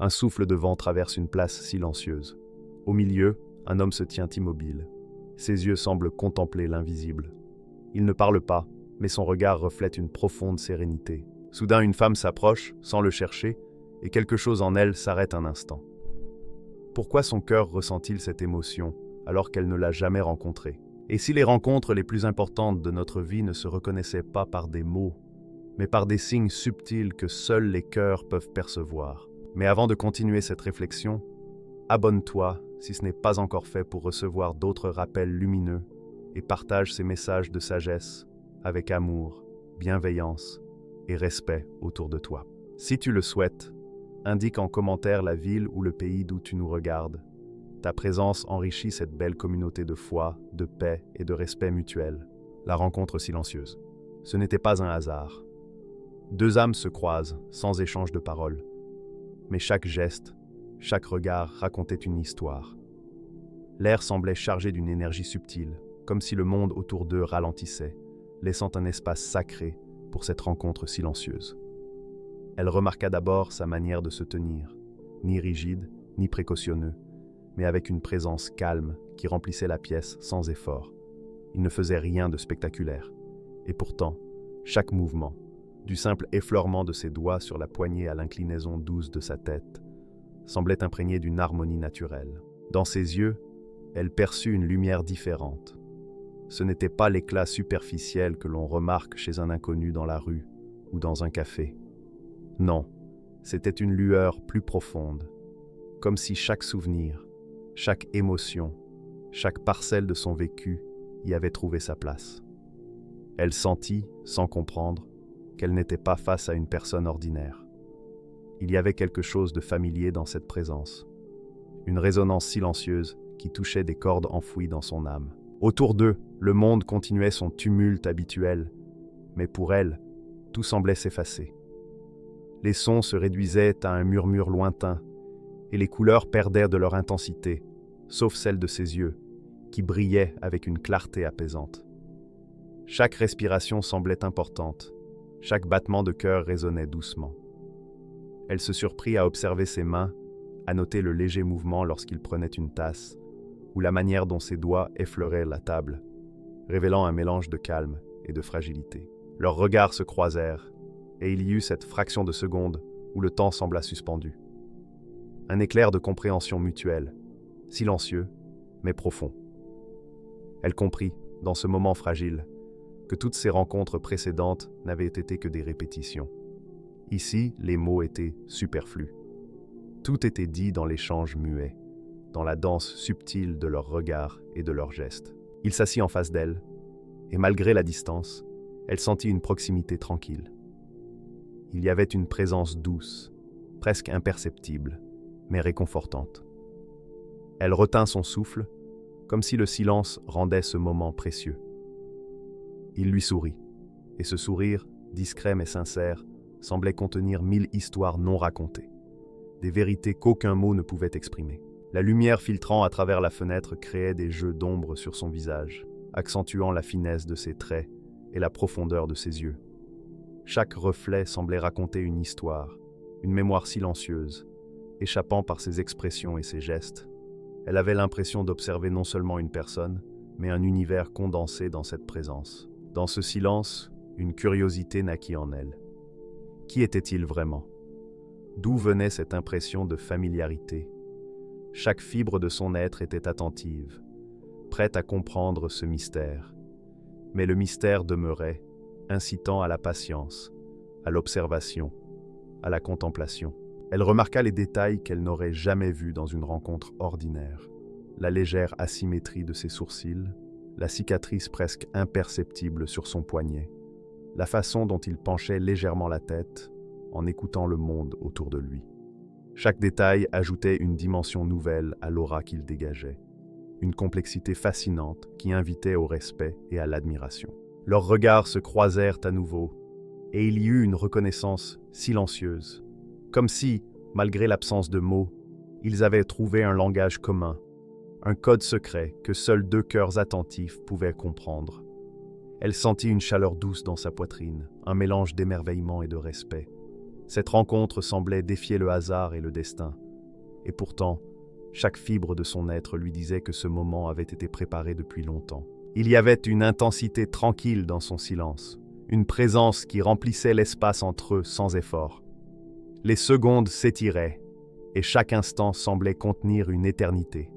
Un souffle de vent traverse une place silencieuse. Au milieu, un homme se tient immobile. Ses yeux semblent contempler l'invisible. Il ne parle pas, mais son regard reflète une profonde sérénité. Soudain, une femme s'approche, sans le chercher, et quelque chose en elle s'arrête un instant. Pourquoi son cœur ressent-il cette émotion, alors qu'elle ne l'a jamais rencontrée? Et si les rencontres les plus importantes de notre vie ne se reconnaissaient pas par des mots, mais par des signes subtils que seuls les cœurs peuvent percevoir? Mais avant de continuer cette réflexion, abonne-toi si ce n'est pas encore fait pour recevoir d'autres rappels lumineux et partage ces messages de sagesse avec amour, bienveillance et respect autour de toi. Si tu le souhaites, indique en commentaire la ville ou le pays d'où tu nous regardes. Ta présence enrichit cette belle communauté de foi, de paix et de respect mutuel. La rencontre silencieuse. Ce n'était pas un hasard. Deux âmes se croisent, sans échange de paroles. Mais chaque geste, chaque regard racontait une histoire. L'air semblait chargé d'une énergie subtile, comme si le monde autour d'eux ralentissait, laissant un espace sacré pour cette rencontre silencieuse. Elle remarqua d'abord sa manière de se tenir, ni rigide, ni précautionneux, mais avec une présence calme qui remplissait la pièce sans effort. Il ne faisait rien de spectaculaire. Et pourtant, chaque mouvement, du simple effleurement de ses doigts sur la poignée à l'inclinaison douce de sa tête, semblait imprégné d'une harmonie naturelle. Dans ses yeux, elle perçut une lumière différente. Ce n'était pas l'éclat superficiel que l'on remarque chez un inconnu dans la rue ou dans un café. Non, c'était une lueur plus profonde, comme si chaque souvenir, chaque émotion, chaque parcelle de son vécu y avait trouvé sa place. Elle sentit, sans comprendre, qu'elle n'était pas face à une personne ordinaire. Il y avait quelque chose de familier dans cette présence, une résonance silencieuse qui touchait des cordes enfouies dans son âme. Autour d'eux, le monde continuait son tumulte habituel, mais pour elle, tout semblait s'effacer. Les sons se réduisaient à un murmure lointain, et les couleurs perdaient de leur intensité, sauf celle de ses yeux, qui brillaient avec une clarté apaisante. Chaque respiration semblait importante, chaque battement de cœur résonnait doucement. Elle se surprit à observer ses mains, à noter le léger mouvement lorsqu'il prenait une tasse, ou la manière dont ses doigts effleuraient la table, révélant un mélange de calme et de fragilité. Leurs regards se croisèrent, et il y eut cette fraction de seconde où le temps sembla suspendu. Un éclair de compréhension mutuelle, silencieux, mais profond. Elle comprit, dans ce moment fragile, que toutes ces rencontres précédentes n'avaient été que des répétitions. Ici, les mots étaient superflus. Tout était dit dans l'échange muet, dans la danse subtile de leurs regards et de leurs gestes. Il s'assit en face d'elle, et malgré la distance, elle sentit une proximité tranquille. Il y avait une présence douce, presque imperceptible, mais réconfortante. Elle retint son souffle, comme si le silence rendait ce moment précieux. Il lui sourit, et ce sourire, discret mais sincère, semblait contenir 1000 histoires non racontées, des vérités qu'aucun mot ne pouvait exprimer. La lumière filtrant à travers la fenêtre créait des jeux d'ombre sur son visage, accentuant la finesse de ses traits et la profondeur de ses yeux. Chaque reflet semblait raconter une histoire, une mémoire silencieuse, échappant par ses expressions et ses gestes. Elle avait l'impression d'observer non seulement une personne, mais un univers condensé dans cette présence. Dans ce silence, une curiosité naquit en elle. Qui était-il vraiment? D'où venait cette impression de familiarité? Chaque fibre de son être était attentive, prête à comprendre ce mystère. Mais le mystère demeurait, incitant à la patience, à l'observation, à la contemplation. Elle remarqua les détails qu'elle n'aurait jamais vus dans une rencontre ordinaire. La légère asymétrie de ses sourcils, la cicatrice presque imperceptible sur son poignet, la façon dont il penchait légèrement la tête en écoutant le monde autour de lui. Chaque détail ajoutait une dimension nouvelle à l'aura qu'il dégageait, une complexité fascinante qui invitait au respect et à l'admiration. Leurs regards se croisèrent à nouveau, et il y eut une reconnaissance silencieuse, comme si, malgré l'absence de mots, ils avaient trouvé un langage commun, un code secret que seuls deux cœurs attentifs pouvaient comprendre. Elle sentit une chaleur douce dans sa poitrine, un mélange d'émerveillement et de respect. Cette rencontre semblait défier le hasard et le destin. Et pourtant, chaque fibre de son être lui disait que ce moment avait été préparé depuis longtemps. Il y avait une intensité tranquille dans son silence, une présence qui remplissait l'espace entre eux sans effort. Les secondes s'étiraient, et chaque instant semblait contenir une éternité.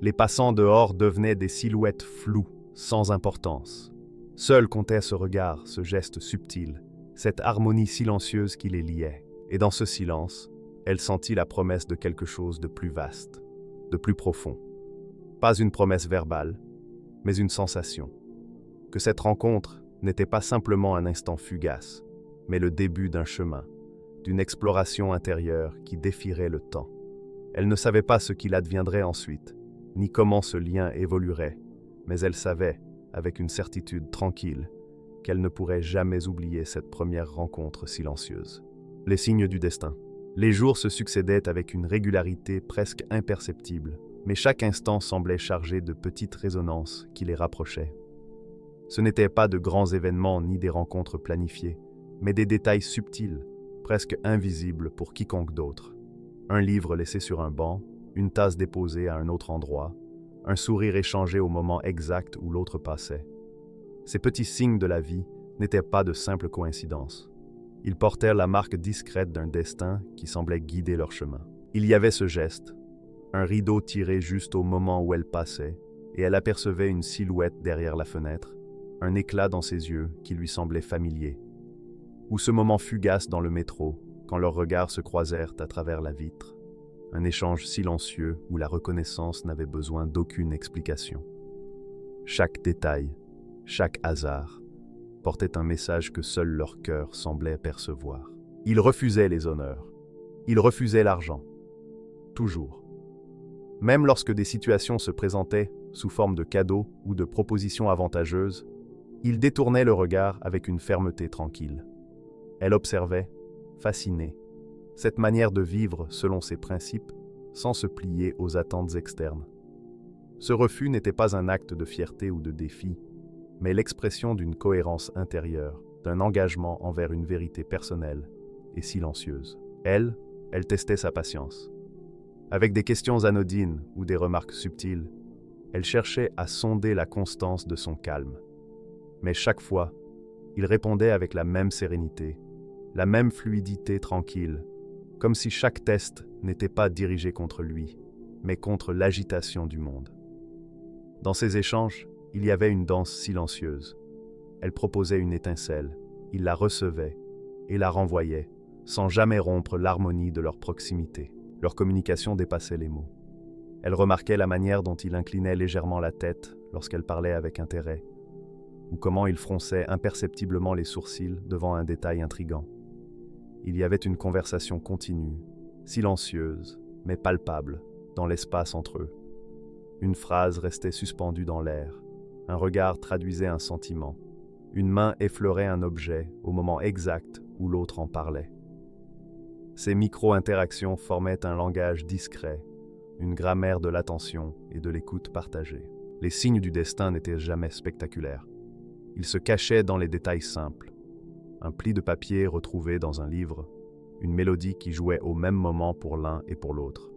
Les passants dehors devenaient des silhouettes floues, sans importance. Seul comptait ce regard, ce geste subtil, cette harmonie silencieuse qui les liait. Et dans ce silence, elle sentit la promesse de quelque chose de plus vaste, de plus profond. Pas une promesse verbale, mais une sensation. Que cette rencontre n'était pas simplement un instant fugace, mais le début d'un chemin, d'une exploration intérieure qui défierait le temps. Elle ne savait pas ce qu'il adviendrait ensuite, ni comment ce lien évoluerait, mais elle savait, avec une certitude tranquille, qu'elle ne pourrait jamais oublier cette première rencontre silencieuse. Les signes du destin. Les jours se succédaient avec une régularité presque imperceptible, mais chaque instant semblait chargé de petites résonances qui les rapprochaient. Ce n'étaient pas de grands événements ni des rencontres planifiées, mais des détails subtils, presque invisibles pour quiconque d'autre. Un livre laissé sur un banc, une tasse déposée à un autre endroit, un sourire échangé au moment exact où l'autre passait. Ces petits signes de la vie n'étaient pas de simples coïncidences. Ils portèrent la marque discrète d'un destin qui semblait guider leur chemin. Il y avait ce geste, un rideau tiré juste au moment où elle passait, et elle apercevait une silhouette derrière la fenêtre, un éclat dans ses yeux qui lui semblait familier. Ou ce moment fugace dans le métro, quand leurs regards se croisèrent à travers la vitre. Un échange silencieux où la reconnaissance n'avait besoin d'aucune explication. Chaque détail, chaque hasard, portait un message que seul leur cœur semblait percevoir. Ils refusaient les honneurs. Ils refusaient l'argent. Toujours. Même lorsque des situations se présentaient sous forme de cadeaux ou de propositions avantageuses, ils détournaient le regard avec une fermeté tranquille. Elle observait, fascinée, cette manière de vivre selon ses principes, sans se plier aux attentes externes. Ce refus n'était pas un acte de fierté ou de défi, mais l'expression d'une cohérence intérieure, d'un engagement envers une vérité personnelle et silencieuse. Elle testait sa patience. Avec des questions anodines ou des remarques subtiles, elle cherchait à sonder la constance de son calme. Mais chaque fois, il répondait avec la même sérénité, la même fluidité tranquille, comme si chaque test n'était pas dirigé contre lui, mais contre l'agitation du monde. Dans ces échanges, il y avait une danse silencieuse. Elle proposait une étincelle, il la recevait et la renvoyait, sans jamais rompre l'harmonie de leur proximité. Leur communication dépassait les mots. Elle remarquait la manière dont il inclinait légèrement la tête lorsqu'elle parlait avec intérêt, ou comment il fronçait imperceptiblement les sourcils devant un détail intrigant. Il y avait une conversation continue, silencieuse, mais palpable, dans l'espace entre eux. Une phrase restait suspendue dans l'air, un regard traduisait un sentiment, une main effleurait un objet au moment exact où l'autre en parlait. Ces micro-interactions formaient un langage discret, une grammaire de l'attention et de l'écoute partagée. Les signes du destin n'étaient jamais spectaculaires. Ils se cachaient dans les détails simples. Un pli de papier retrouvé dans un livre, une mélodie qui jouait au même moment pour l'un et pour l'autre,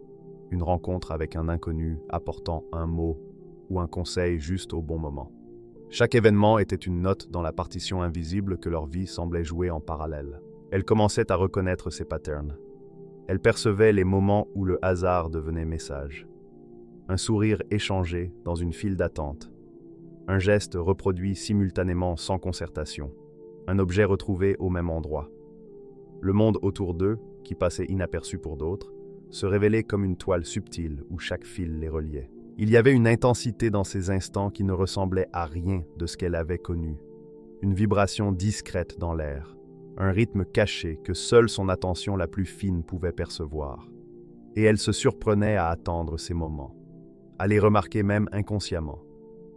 une rencontre avec un inconnu apportant un mot ou un conseil juste au bon moment. Chaque événement était une note dans la partition invisible que leur vie semblait jouer en parallèle. Elle commençait à reconnaître ces patterns. Elle percevait les moments où le hasard devenait message. Un sourire échangé dans une file d'attente. Un geste reproduit simultanément sans concertation. Un objet retrouvé au même endroit. Le monde autour d'eux, qui passait inaperçu pour d'autres, se révélait comme une toile subtile où chaque fil les reliait. Il y avait une intensité dans ces instants qui ne ressemblait à rien de ce qu'elle avait connu. Une vibration discrète dans l'air. Un rythme caché que seule son attention la plus fine pouvait percevoir. Et elle se surprenait à attendre ces moments, à les remarquer même inconsciemment,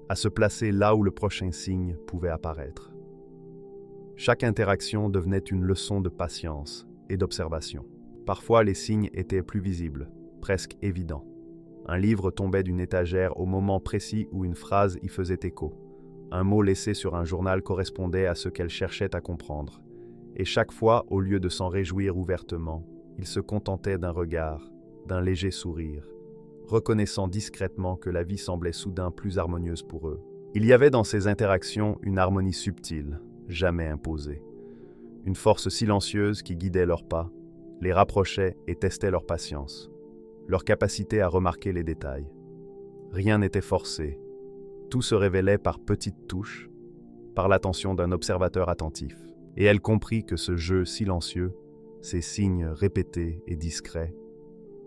à se placer là où le prochain signe pouvait apparaître. Chaque interaction devenait une leçon de patience et d'observation. Parfois, les signes étaient plus visibles, presque évidents. Un livre tombait d'une étagère au moment précis où une phrase y faisait écho. Un mot laissé sur un journal correspondait à ce qu'elle cherchait à comprendre. Et chaque fois, au lieu de s'en réjouir ouvertement, il se contentait d'un regard, d'un léger sourire, reconnaissant discrètement que la vie semblait soudain plus harmonieuse pour eux. Il y avait dans ces interactions une harmonie subtile, jamais imposée. Une force silencieuse qui guidait leurs pas, les rapprochait et testait leur patience, leur capacité à remarquer les détails. Rien n'était forcé, tout se révélait par petites touches, par l'attention d'un observateur attentif. Et elle comprit que ce jeu silencieux, ces signes répétés et discrets,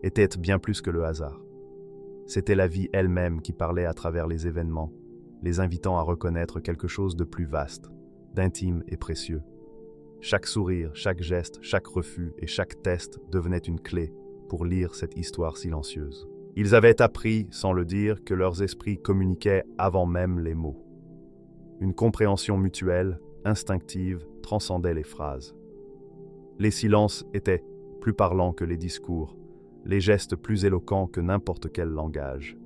étaient bien plus que le hasard. C'était la vie elle-même qui parlait à travers les événements, les invitant à reconnaître quelque chose de plus vaste, d'intime et précieux. Chaque sourire, chaque geste, chaque refus et chaque test devenait une clé pour lire cette histoire silencieuse. Ils avaient appris, sans le dire, que leurs esprits communiquaient avant même les mots. Une compréhension mutuelle, instinctive, transcendait les phrases. Les silences étaient plus parlants que les discours, les gestes plus éloquents que n'importe quel langage.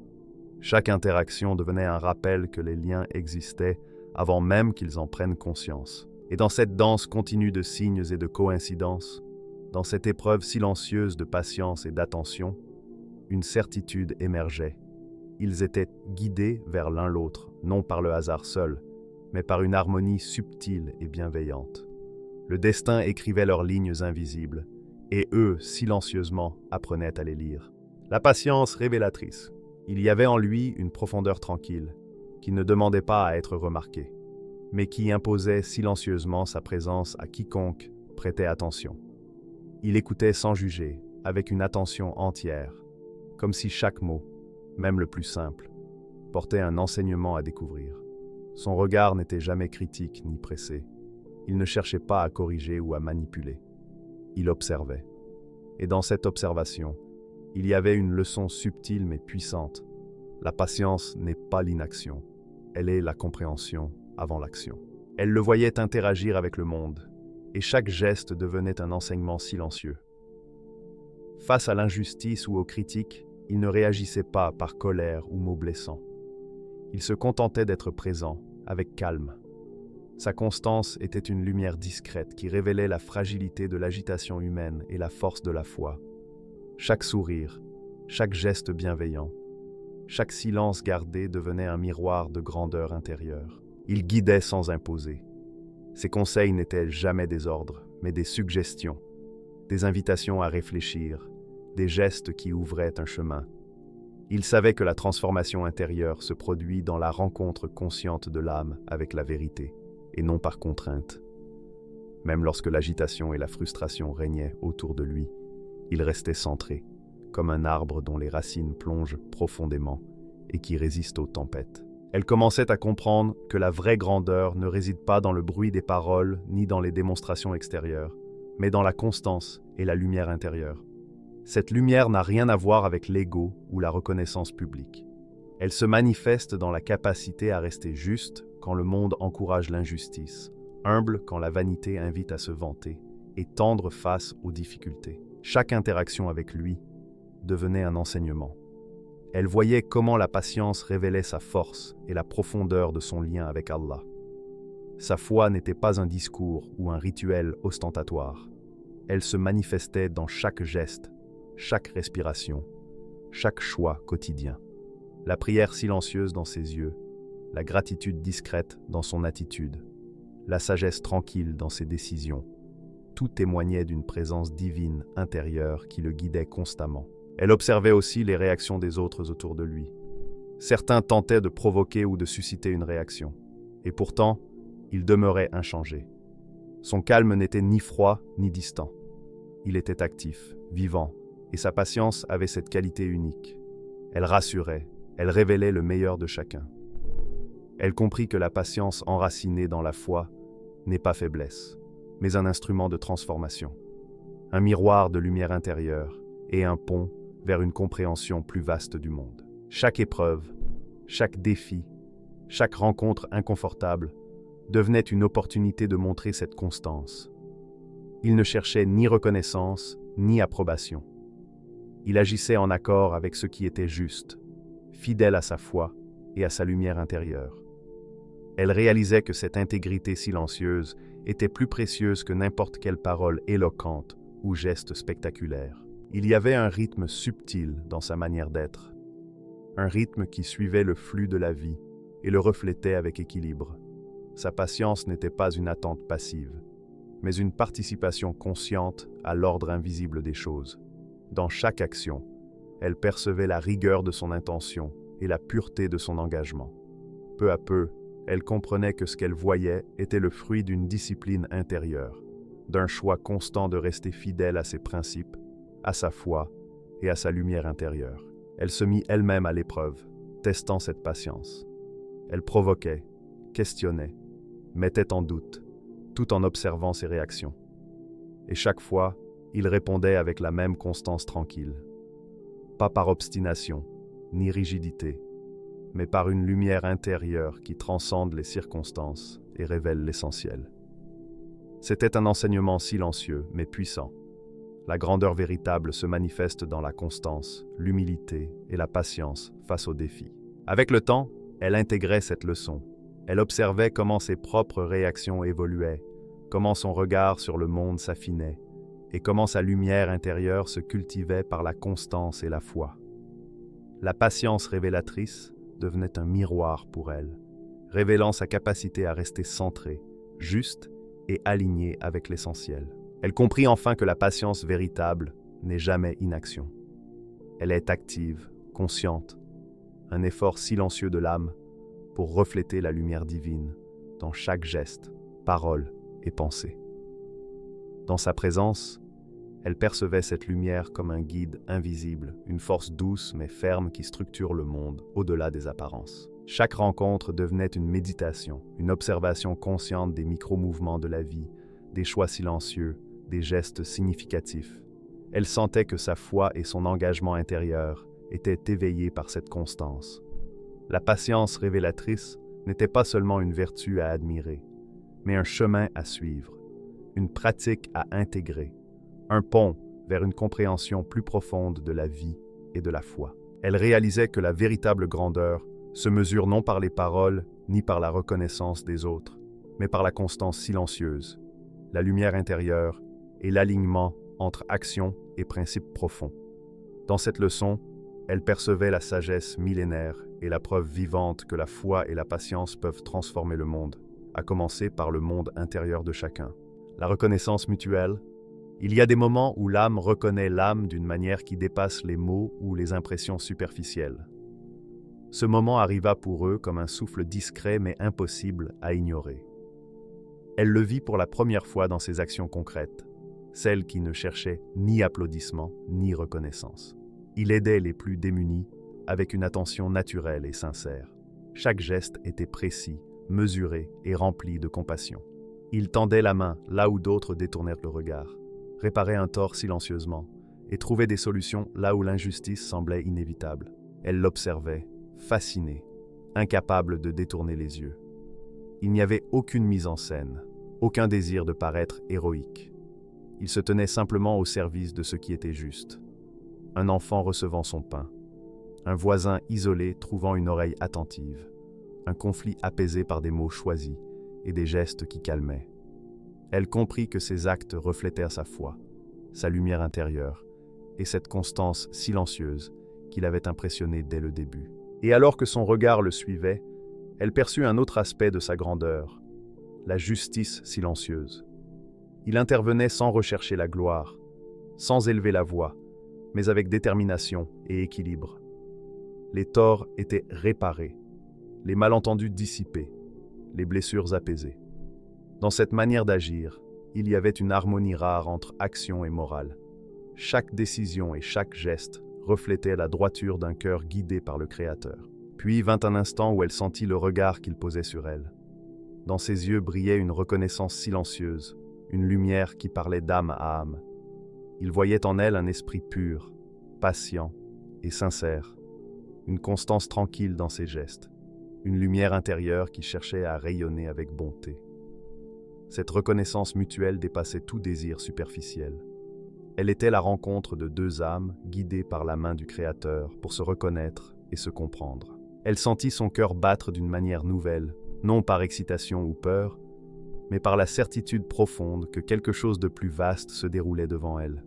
Chaque interaction devenait un rappel que les liens existaient avant même qu'ils en prennent conscience. Et dans cette danse continue de signes et de coïncidences, dans cette épreuve silencieuse de patience et d'attention, une certitude émergeait. Ils étaient guidés vers l'un l'autre, non par le hasard seul, mais par une harmonie subtile et bienveillante. Le destin écrivait leurs lignes invisibles, et eux, silencieusement, apprenaient à les lire. La patience révélatrice. Il y avait en lui une profondeur tranquille, qui ne demandait pas à être remarquée, mais qui imposait silencieusement sa présence à quiconque prêtait attention. Il écoutait sans juger, avec une attention entière, comme si chaque mot, même le plus simple, portait un enseignement à découvrir. Son regard n'était jamais critique ni pressé. Il ne cherchait pas à corriger ou à manipuler. Il observait. Et dans cette observation, il y avait une leçon subtile mais puissante. La patience n'est pas l'inaction. Elle est la compréhension avant l'action. Elle le voyait interagir avec le monde, et chaque geste devenait un enseignement silencieux. Face à l'injustice ou aux critiques, il ne réagissait pas par colère ou mots blessants. Il se contentait d'être présent, avec calme. Sa constance était une lumière discrète qui révélait la fragilité de l'agitation humaine et la force de la foi. Chaque sourire, chaque geste bienveillant, chaque silence gardé devenait un miroir de grandeur intérieure. Il guidait sans imposer. Ses conseils n'étaient jamais des ordres, mais des suggestions, des invitations à réfléchir, des gestes qui ouvraient un chemin. Il savait que la transformation intérieure se produit dans la rencontre consciente de l'âme avec la vérité, et non par contrainte. Même lorsque l'agitation et la frustration régnaient autour de lui, il restait centré, comme un arbre dont les racines plongent profondément et qui résiste aux tempêtes. Elle commençait à comprendre que la vraie grandeur ne réside pas dans le bruit des paroles ni dans les démonstrations extérieures, mais dans la constance et la lumière intérieure. Cette lumière n'a rien à voir avec l'ego ou la reconnaissance publique. Elle se manifeste dans la capacité à rester juste quand le monde encourage l'injustice, humble quand la vanité invite à se vanter, et tendre face aux difficultés. Chaque interaction avec lui devenait un enseignement. Elle voyait comment la patience révélait sa force et la profondeur de son lien avec Allah. Sa foi n'était pas un discours ou un rituel ostentatoire. Elle se manifestait dans chaque geste, chaque respiration, chaque choix quotidien. La prière silencieuse dans ses yeux, la gratitude discrète dans son attitude, la sagesse tranquille dans ses décisions, tout témoignait d'une présence divine intérieure qui le guidait constamment. Elle observait aussi les réactions des autres autour de lui. Certains tentaient de provoquer ou de susciter une réaction, et pourtant, il demeurait inchangé. Son calme n'était ni froid ni distant. Il était actif, vivant, et sa patience avait cette qualité unique. Elle rassurait, elle révélait le meilleur de chacun. Elle comprit que la patience enracinée dans la foi n'est pas faiblesse, mais un instrument de transformation, un miroir de lumière intérieure et un pont vers une compréhension plus vaste du monde. Chaque épreuve, chaque défi, chaque rencontre inconfortable devenait une opportunité de montrer cette constance. Il ne cherchait ni reconnaissance, ni approbation. Il agissait en accord avec ce qui était juste, fidèle à sa foi et à sa lumière intérieure. Elle réalisait que cette intégrité silencieuse était plus précieuse que n'importe quelle parole éloquente ou geste spectaculaire. Il y avait un rythme subtil dans sa manière d'être, un rythme qui suivait le flux de la vie et le reflétait avec équilibre. Sa patience n'était pas une attente passive, mais une participation consciente à l'ordre invisible des choses. Dans chaque action, elle percevait la rigueur de son intention et la pureté de son engagement. Peu à peu, elle comprenait que ce qu'elle voyait était le fruit d'une discipline intérieure, d'un choix constant de rester fidèle à ses principes, à sa foi et à sa lumière intérieure. Elle se mit elle-même à l'épreuve, testant cette patience. Elle provoquait, questionnait, mettait en doute, tout en observant ses réactions. Et chaque fois, il répondait avec la même constance tranquille. Pas par obstination, ni rigidité, mais par une lumière intérieure qui transcende les circonstances et révèle l'essentiel. C'était un enseignement silencieux, mais puissant. La grandeur véritable se manifeste dans la constance, l'humilité et la patience face aux défis. Avec le temps, elle intégrait cette leçon. Elle observait comment ses propres réactions évoluaient, comment son regard sur le monde s'affinait, et comment sa lumière intérieure se cultivait par la constance et la foi. La patience révélatrice devenait un miroir pour elle, révélant sa capacité à rester centrée, juste et alignée avec l'essentiel. Elle comprit enfin que la patience véritable n'est jamais inaction. Elle est active, consciente, un effort silencieux de l'âme pour refléter la lumière divine dans chaque geste, parole et pensée. Dans sa présence, elle percevait cette lumière comme un guide invisible, une force douce mais ferme qui structure le monde au-delà des apparences. Chaque rencontre devenait une méditation, une observation consciente des micro-mouvements de la vie, des choix silencieux, des gestes significatifs. Elle sentait que sa foi et son engagement intérieur étaient éveillés par cette constance. La patience révélatrice n'était pas seulement une vertu à admirer, mais un chemin à suivre, une pratique à intégrer, un pont vers une compréhension plus profonde de la vie et de la foi. Elle réalisait que la véritable grandeur se mesure non par les paroles ni par la reconnaissance des autres, mais par la constance silencieuse, la lumière intérieure et l'alignement entre action et principes profonds. Dans cette leçon, elle percevait la sagesse millénaire et la preuve vivante que la foi et la patience peuvent transformer le monde, à commencer par le monde intérieur de chacun. La reconnaissance mutuelle. Il y a des moments où l'âme reconnaît l'âme d'une manière qui dépasse les mots ou les impressions superficielles. Ce moment arriva pour eux comme un souffle discret mais impossible à ignorer. Elle le vit pour la première fois dans ses actions concrètes, celles qui ne cherchaient ni applaudissements ni reconnaissance. Il aidait les plus démunis avec une attention naturelle et sincère. Chaque geste était précis, mesuré et rempli de compassion. Il tendait la main là où d'autres détournèrent le regard, réparait un tort silencieusement et trouvait des solutions là où l'injustice semblait inévitable. Elle l'observait, fascinée, incapable de détourner les yeux. Il n'y avait aucune mise en scène, aucun désir de paraître héroïque. Il se tenait simplement au service de ce qui était juste. Un enfant recevant son pain, un voisin isolé trouvant une oreille attentive, un conflit apaisé par des mots choisis et des gestes qui calmaient. Elle comprit que ses actes reflétèrent sa foi, sa lumière intérieure et cette constance silencieuse qui l'avait impressionnée dès le début. Et alors que son regard le suivait, elle perçut un autre aspect de sa grandeur, la justice silencieuse. Il intervenait sans rechercher la gloire, sans élever la voix, mais avec détermination et équilibre. Les torts étaient réparés, les malentendus dissipés, les blessures apaisées. Dans cette manière d'agir, il y avait une harmonie rare entre action et morale. Chaque décision et chaque geste reflétait la droiture d'un cœur guidé par le Créateur. Puis vint un instant où elle sentit le regard qu'il posait sur elle. Dans ses yeux brillait une reconnaissance silencieuse, une lumière qui parlait d'âme à âme. Il voyait en elle un esprit pur, patient et sincère, une constance tranquille dans ses gestes, une lumière intérieure qui cherchait à rayonner avec bonté. Cette reconnaissance mutuelle dépassait tout désir superficiel. Elle était la rencontre de deux âmes guidées par la main du Créateur pour se reconnaître et se comprendre. Elle sentit son cœur battre d'une manière nouvelle, non par excitation ou peur, mais par la certitude profonde que quelque chose de plus vaste se déroulait devant elles.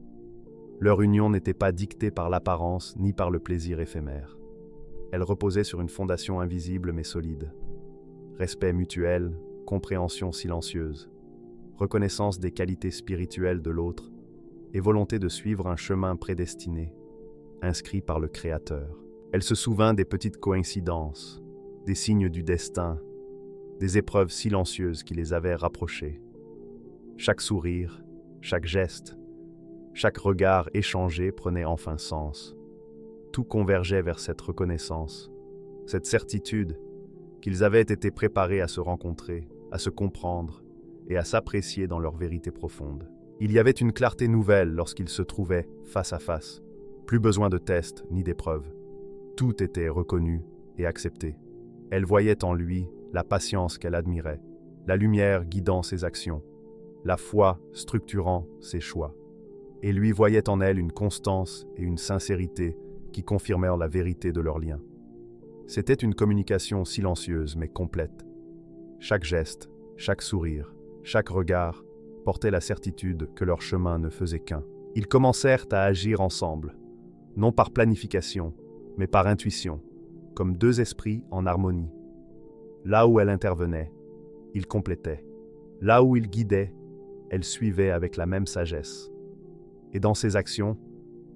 Leur union n'était pas dictée par l'apparence ni par le plaisir éphémère. Elle reposait sur une fondation invisible mais solide. Respect mutuel, compréhension silencieuse, reconnaissance des qualités spirituelles de l'autre et volonté de suivre un chemin prédestiné, inscrit par le Créateur. Elle se souvint des petites coïncidences, des signes du destin, des épreuves silencieuses qui les avaient rapprochés. Chaque sourire, chaque geste, chaque regard échangé prenait enfin sens. Tout convergeait vers cette reconnaissance, cette certitude qu'ils avaient été préparés à se rencontrer, à se comprendre et à s'apprécier dans leur vérité profonde. Il y avait une clarté nouvelle lorsqu'ils se trouvaient face à face. Plus besoin de tests ni d'épreuves. Tout était reconnu et accepté. Elle voyait en lui la patience qu'elle admirait, la lumière guidant ses actions, la foi structurant ses choix. Et lui voyait en elle une constance et une sincérité qui confirmèrent la vérité de leur lien. C'était une communication silencieuse mais complète. Chaque geste, chaque sourire, chaque regard portait la certitude que leur chemin ne faisait qu'un. Ils commencèrent à agir ensemble, non par planification, mais par intuition, comme deux esprits en harmonie. Là où elle intervenait, il complétait. Là où il guidait, elle suivait avec la même sagesse. Et dans ses actions,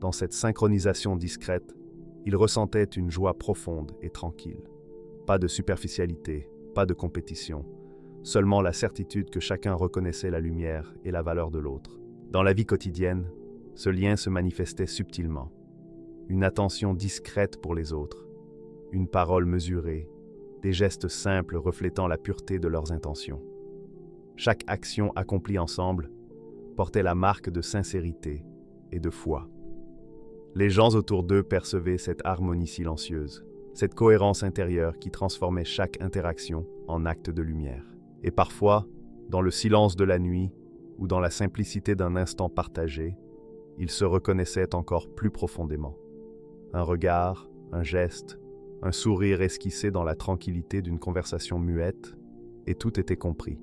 dans cette synchronisation discrète, il ressentait une joie profonde et tranquille. Pas de superficialité, pas de compétition, seulement la certitude que chacun reconnaissait la lumière et la valeur de l'autre. Dans la vie quotidienne, ce lien se manifestait subtilement. Une attention discrète pour les autres, une parole mesurée, des gestes simples reflétant la pureté de leurs intentions. Chaque action accomplie ensemble portait la marque de sincérité et de foi. Les gens autour d'eux percevaient cette harmonie silencieuse, cette cohérence intérieure qui transformait chaque interaction en acte de lumière. Et parfois, dans le silence de la nuit ou dans la simplicité d'un instant partagé, ils se reconnaissaient encore plus profondément. Un regard, un geste, un sourire esquissé dans la tranquillité d'une conversation muette, et tout était compris.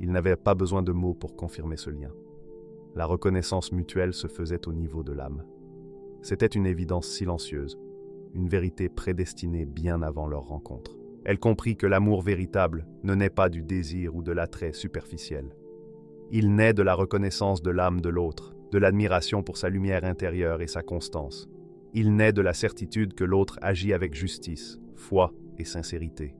Ils n'avaient pas besoin de mots pour confirmer ce lien. La reconnaissance mutuelle se faisait au niveau de l'âme. C'était une évidence silencieuse, une vérité prédestinée bien avant leur rencontre. Elle comprit que l'amour véritable ne naît pas du désir ou de l'attrait superficiel. Il naît de la reconnaissance de l'âme de l'autre, de l'admiration pour sa lumière intérieure et sa constance. Il naît de la certitude que l'autre agit avec justice, foi et sincérité.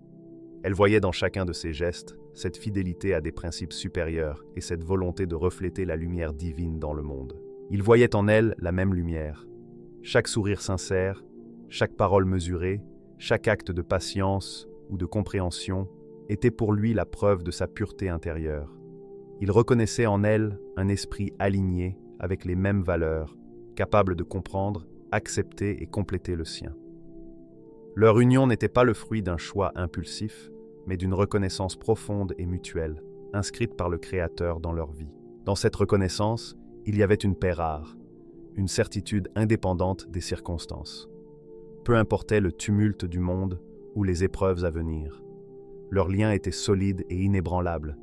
Elle voyait dans chacun de ses gestes cette fidélité à des principes supérieurs et cette volonté de refléter la lumière divine dans le monde. Il voyait en elle la même lumière. Chaque sourire sincère, chaque parole mesurée, chaque acte de patience ou de compréhension était pour lui la preuve de sa pureté intérieure. Il reconnaissait en elle un esprit aligné avec les mêmes valeurs, capable de comprendre, accepter et compléter le sien. Leur union n'était pas le fruit d'un choix impulsif, mais d'une reconnaissance profonde et mutuelle, inscrite par le Créateur dans leur vie. Dans cette reconnaissance, il y avait une paix rare, une certitude indépendante des circonstances. Peu importait le tumulte du monde ou les épreuves à venir. Leur lien était solide et inébranlable,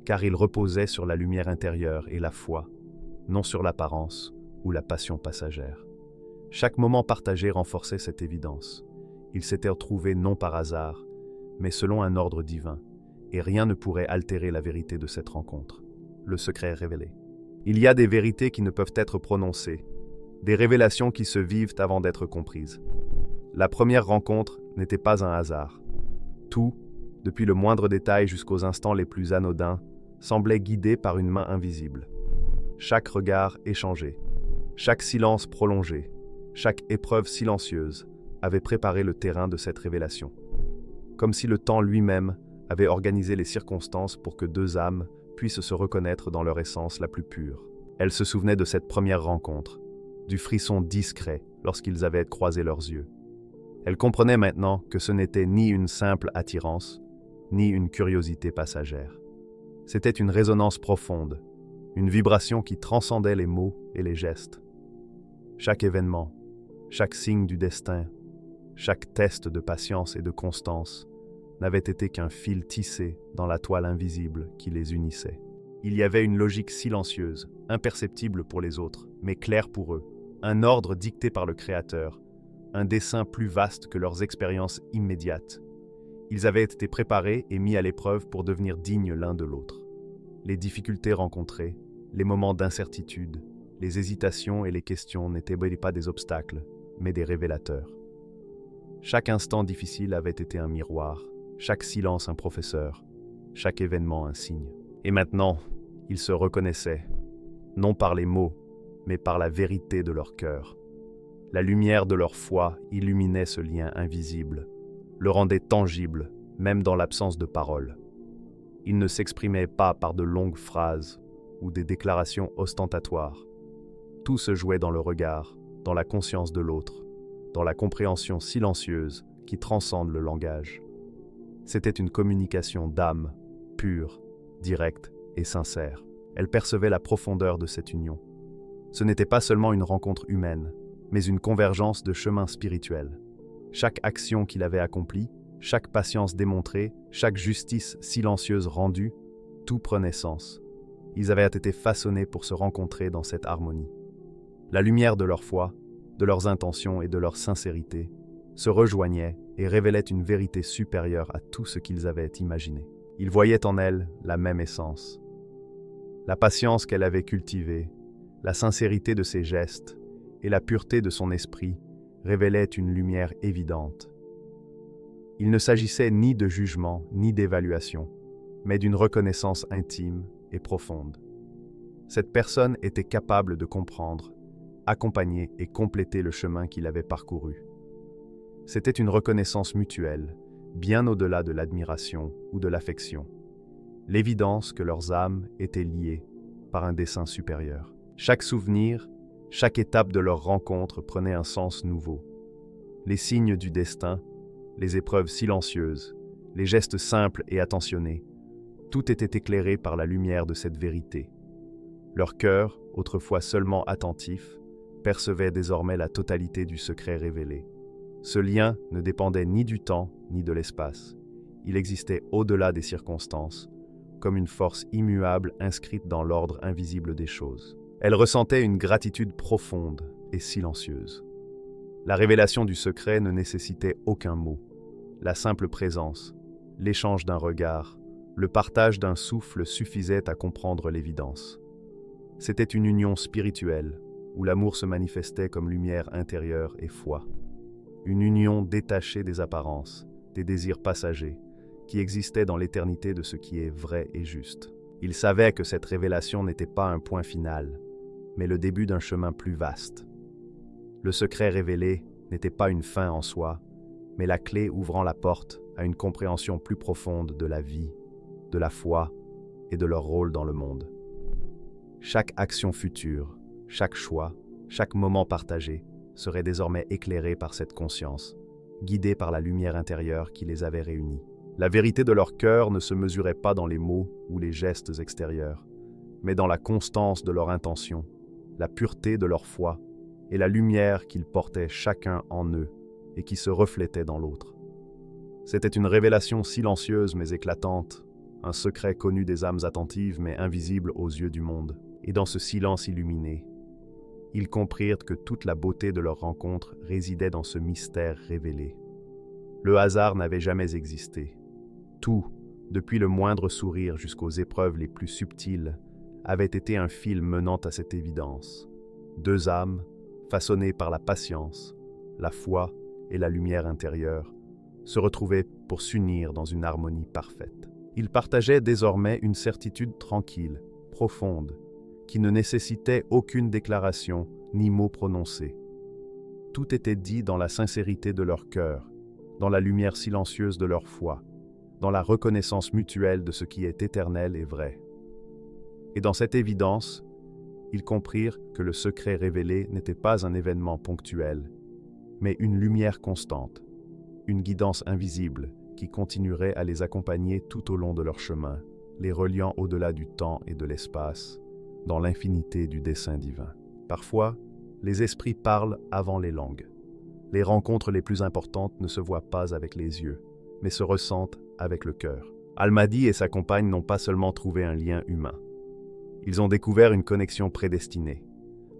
car il reposait sur la lumière intérieure et la foi, non sur l'apparence ou la passion passagère. Chaque moment partagé renforçait cette évidence. Ils s'étaient retrouvés non par hasard, mais selon un ordre divin, et rien ne pourrait altérer la vérité de cette rencontre. Le secret révélé. Il y a des vérités qui ne peuvent être prononcées, des révélations qui se vivent avant d'être comprises. La première rencontre n'était pas un hasard. Tout, depuis le moindre détail jusqu'aux instants les plus anodins, semblait guidé par une main invisible. Chaque regard échangé, chaque silence prolongé, chaque épreuve silencieuse avait préparé le terrain de cette révélation. Comme si le temps lui-même avait organisé les circonstances pour que deux âmes puissent se reconnaître dans leur essence la plus pure. Elle se souvenait de cette première rencontre, du frisson discret lorsqu'ils avaient croisé leurs yeux. Elle comprenait maintenant que ce n'était ni une simple attirance, ni une curiosité passagère. C'était une résonance profonde, une vibration qui transcendait les mots et les gestes. Chaque événement, chaque signe du destin, chaque test de patience et de constance n'avait été qu'un fil tissé dans la toile invisible qui les unissait. Il y avait une logique silencieuse, imperceptible pour les autres, mais claire pour eux, un ordre dicté par le Créateur, un dessein plus vaste que leurs expériences immédiates. Ils avaient été préparés et mis à l'épreuve pour devenir dignes l'un de l'autre. Les difficultés rencontrées, les moments d'incertitude, les hésitations et les questions n'étaient pas des obstacles, mais des révélateurs. Chaque instant difficile avait été un miroir, chaque silence un professeur, chaque événement un signe. Et maintenant, ils se reconnaissaient, non par les mots, mais par la vérité de leur cœur. La lumière de leur foi illuminait ce lien invisible, le rendait tangible, même dans l'absence de paroles. Ils ne s'exprimaient pas par de longues phrases ou des déclarations ostentatoires. Tout se jouait dans le regard, dans la conscience de l'autre, dans la compréhension silencieuse qui transcende le langage. C'était une communication d'âme, pure, directe et sincère. Elle percevait la profondeur de cette union. Ce n'était pas seulement une rencontre humaine, mais une convergence de chemins spirituels. Chaque action qu'il avait accomplie, chaque patience démontrée, chaque justice silencieuse rendue, tout prenait sens. Ils avaient été façonnés pour se rencontrer dans cette harmonie. La lumière de leur foi, de leurs intentions et de leur sincérité se rejoignait et révélait une vérité supérieure à tout ce qu'ils avaient imaginé. Ils voyaient en elle la même essence. La patience qu'elle avait cultivée, la sincérité de ses gestes et la pureté de son esprit révélaient une lumière évidente. Il ne s'agissait ni de jugement ni d'évaluation, mais d'une reconnaissance intime et profonde. Cette personne était capable de comprendre, accompagner et compléter le chemin qu'il avait parcouru. C'était une reconnaissance mutuelle, bien au-delà de l'admiration ou de l'affection. L'évidence que leurs âmes étaient liées par un dessein supérieur. Chaque souvenir, chaque étape de leur rencontre prenait un sens nouveau. Les signes du destin, les épreuves silencieuses, les gestes simples et attentionnés, tout était éclairé par la lumière de cette vérité. Leur cœur, autrefois seulement attentif, percevait désormais la totalité du secret révélé. Ce lien ne dépendait ni du temps ni de l'espace. Il existait au-delà des circonstances, comme une force immuable inscrite dans l'ordre invisible des choses. Elle ressentait une gratitude profonde et silencieuse. La révélation du secret ne nécessitait aucun mot. La simple présence, l'échange d'un regard, le partage d'un souffle suffisaient à comprendre l'évidence. C'était une union spirituelle, où l'amour se manifestait comme lumière intérieure et foi. Une union détachée des apparences, des désirs passagers, qui existait dans l'éternité de ce qui est vrai et juste. Ils savaient que cette révélation n'était pas un point final, mais le début d'un chemin plus vaste. Le secret révélé n'était pas une fin en soi, mais la clé ouvrant la porte à une compréhension plus profonde de la vie, de la foi et de leur rôle dans le monde. Chaque action future, chaque choix, chaque moment partagé serait désormais éclairé par cette conscience, guidé par la lumière intérieure qui les avait réunis. La vérité de leur cœur ne se mesurait pas dans les mots ou les gestes extérieurs, mais dans la constance de leur intention, la pureté de leur foi et la lumière qu'ils portaient chacun en eux et qui se reflétait dans l'autre. C'était une révélation silencieuse mais éclatante, un secret connu des âmes attentives mais invisible aux yeux du monde. Et dans ce silence illuminé, ils comprirent que toute la beauté de leur rencontre résidait dans ce mystère révélé. Le hasard n'avait jamais existé. Tout, depuis le moindre sourire jusqu'aux épreuves les plus subtiles, avait été un fil menant à cette évidence. Deux âmes, façonnées par la patience, la foi et la lumière intérieure, se retrouvaient pour s'unir dans une harmonie parfaite. Ils partageaient désormais une certitude tranquille, profonde, qui ne nécessitait aucune déclaration ni mot prononcé. Tout était dit dans la sincérité de leur cœur, dans la lumière silencieuse de leur foi, dans la reconnaissance mutuelle de ce qui est éternel et vrai. Et dans cette évidence, ils comprirent que le secret révélé n'était pas un événement ponctuel, mais une lumière constante, une guidance invisible qui continuerait à les accompagner tout au long de leur chemin, les reliant au-delà du temps et de l'espace, dans l'infinité du dessein divin. Parfois, les esprits parlent avant les langues. Les rencontres les plus importantes ne se voient pas avec les yeux, mais se ressentent avec le cœur. Al-Mahdi et sa compagne n'ont pas seulement trouvé un lien humain. Ils ont découvert une connexion prédestinée,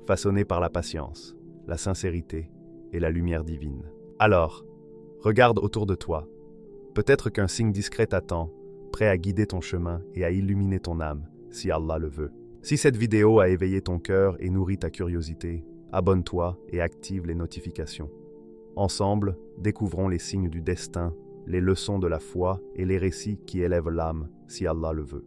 façonnée par la patience, la sincérité et la lumière divine. Alors, regarde autour de toi. Peut-être qu'un signe discret t'attend, prêt à guider ton chemin et à illuminer ton âme, si Allah le veut. Si cette vidéo a éveillé ton cœur et nourri ta curiosité, abonne-toi et active les notifications. Ensemble, découvrons les signes du destin, les leçons de la foi et les récits qui élèvent l'âme, si Allah le veut.